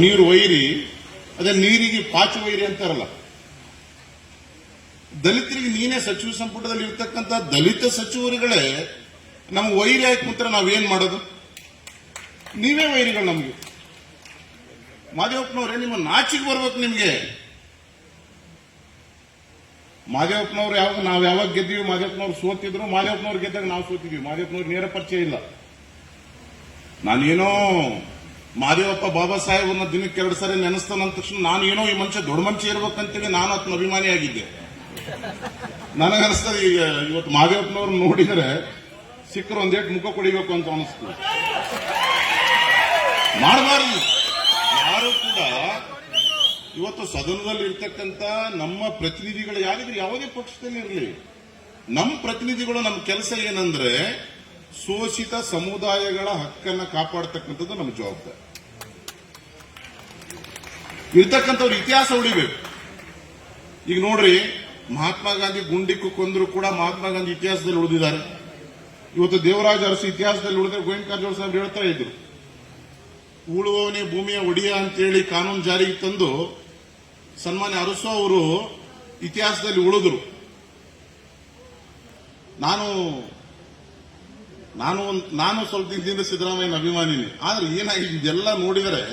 ನೀರು ವೈರಿ, ಅದೇ ನೀರಿಗೆ ಪಾಚು ವೈರಿ ಅಂತಾರಲ್ಲ. ದಲಿತರಿಗೆ ನೀನೇ ಸಚಿವ ಸಂಪುಟದಲ್ಲಿ ಇರ್ತಕ್ಕಂಥ ದಲಿತ ಸಚಿವರುಗಳೇ ನಮ್ಗೆ ವೈರಿ ಆಯ್ತು ಕುಂತ್ರೆ ನಾವೇನ್ ಮಾಡೋದು? ನೀವೇ ವೈರಿಗಳು ನಮ್ಗೆ. ಮಾದೇವಪ್ಪನವ್ರೆ, ನಿಮ್ಮ ನಾಚಿಗೆ ಬರ್ಬೇಕು ನಿಮ್ಗೆ. ಮಾದೇವಪ್ಪನವ್ರು ನಾವ್ ಯಾವಾಗ ಗೆದ್ದೀವಿ, ಮಾದೇವಪ್ಪನವ್ರು ಸೋತಿದ್ರು, ಮಾದೇವಪ್ಪನವ್ರು ಗೆದ್ದಾಗ ನಾವು ಸೋತಿದ್ವಿ. ಮಾದೇವಪ್ಪನವ್ರು ನೇರ ಪರಿಚಯ ಇಲ್ಲ. ನಾನೇನೋ ಮಾದೇವಪ್ಪ ಬಾಬಾ ಸಾಹೇಬ್ನ ದಿನಕ್ಕೆ 2 ಸಾರಿ ನೆನೆಸ್ತಾನಂದ ತಕ್ಷಣ ನಾನು ಏನೋ ಈ ಮನುಷ್ಯ ದೊಡ್ಡ ಮನುಷ್ಯ ಇರ್ಬೇಕಂತೇಳಿ ನಾನು ಆತನ ಅಭಿಮಾನಿಯಾಗಿದ್ದೆ. ನನಗನ್ನಿಸ್ತದೆ ಈಗ ಇವತ್ತು ಮಾದೇವಪ್ಪನವ್ರು ನೋಡಿದ್ರೆ ಸಿಕ್ಕರು ಒಂದೇಟ್ ಮುಖ ಕೊಡಿಬೇಕು ಅಂತ ಅನಿಸ್ತು. ಮಾಡಬಾರದು. ಯಾರು ಕೂಡ ಇವತ್ತು ಸದನದಲ್ಲಿ ಇರ್ತಕ್ಕಂಥ ನಮ್ಮ ಪ್ರತಿನಿಧಿಗಳು ಯಾರಿದ್ರು, ಯಾವುದೇ ಪಕ್ಷದಲ್ಲಿ ಇರಲಿ, ನಮ್ಮ ಪ್ರತಿನಿಧಿಗಳು ನಮ್ಮ ಕೆಲಸ ಏನಂದ್ರೆ ಶೋಷಿತ ಸಮುದಾಯಗಳ ಹಕ್ಕನ್ನ ಕಾಪಾಡತಕ್ಕಂಥದ್ದು ನಮ್ಮ ಜವಾಬ್ದಾರಿ. ಇರ್ತಕ್ಕಂಥವ್ರ ಇತಿಹಾಸ ಉಳಿಬೇಕು. ಈಗ ನೋಡ್ರಿ, ಮಹಾತ್ಮ ಗಾಂಧಿ ಗುಂಡಿಕ್ಕು ಕೊಂದ್ರು ಕೂಡ ಮಹಾತ್ಮ ಗಾಂಧಿ ಇತಿಹಾಸದಲ್ಲಿ ಉಳಿದಿದ್ದಾರೆ. ಇವತ್ತು ದೇವರಾಜ ಅರಸು ಇತಿಹಾಸದಲ್ಲಿ ಉಳಿದ್ರೆ ಗೋವಿಂದ ಕಾರಜೋಳ ಸಾಹೇಬ್ ಹೇಳ್ತಾ ಇದ್ರು, ಉಳುವವನೇ ಭೂಮಿಯ ಒಡೆಯ ಅಂತೇಳಿ ಕಾನೂನು ಜಾರಿಗೆ ತಂದು ಸನ್ಮಾನ್ಯ ಅರಸು ಅವರು ಇತಿಹಾಸದಲ್ಲಿ ಉಳಿದ್ರು. ನಾನು ಸ್ವಲ್ಪ ದಿನದಿಂದ ಸಿದ್ದರಾಮಯ್ಯನ ಅಭಿಮಾನಿನಿ. ಆದ್ರೆ ಏನಾಗಿದೆ ಇದೆಲ್ಲ ನೋಡಿದರೆ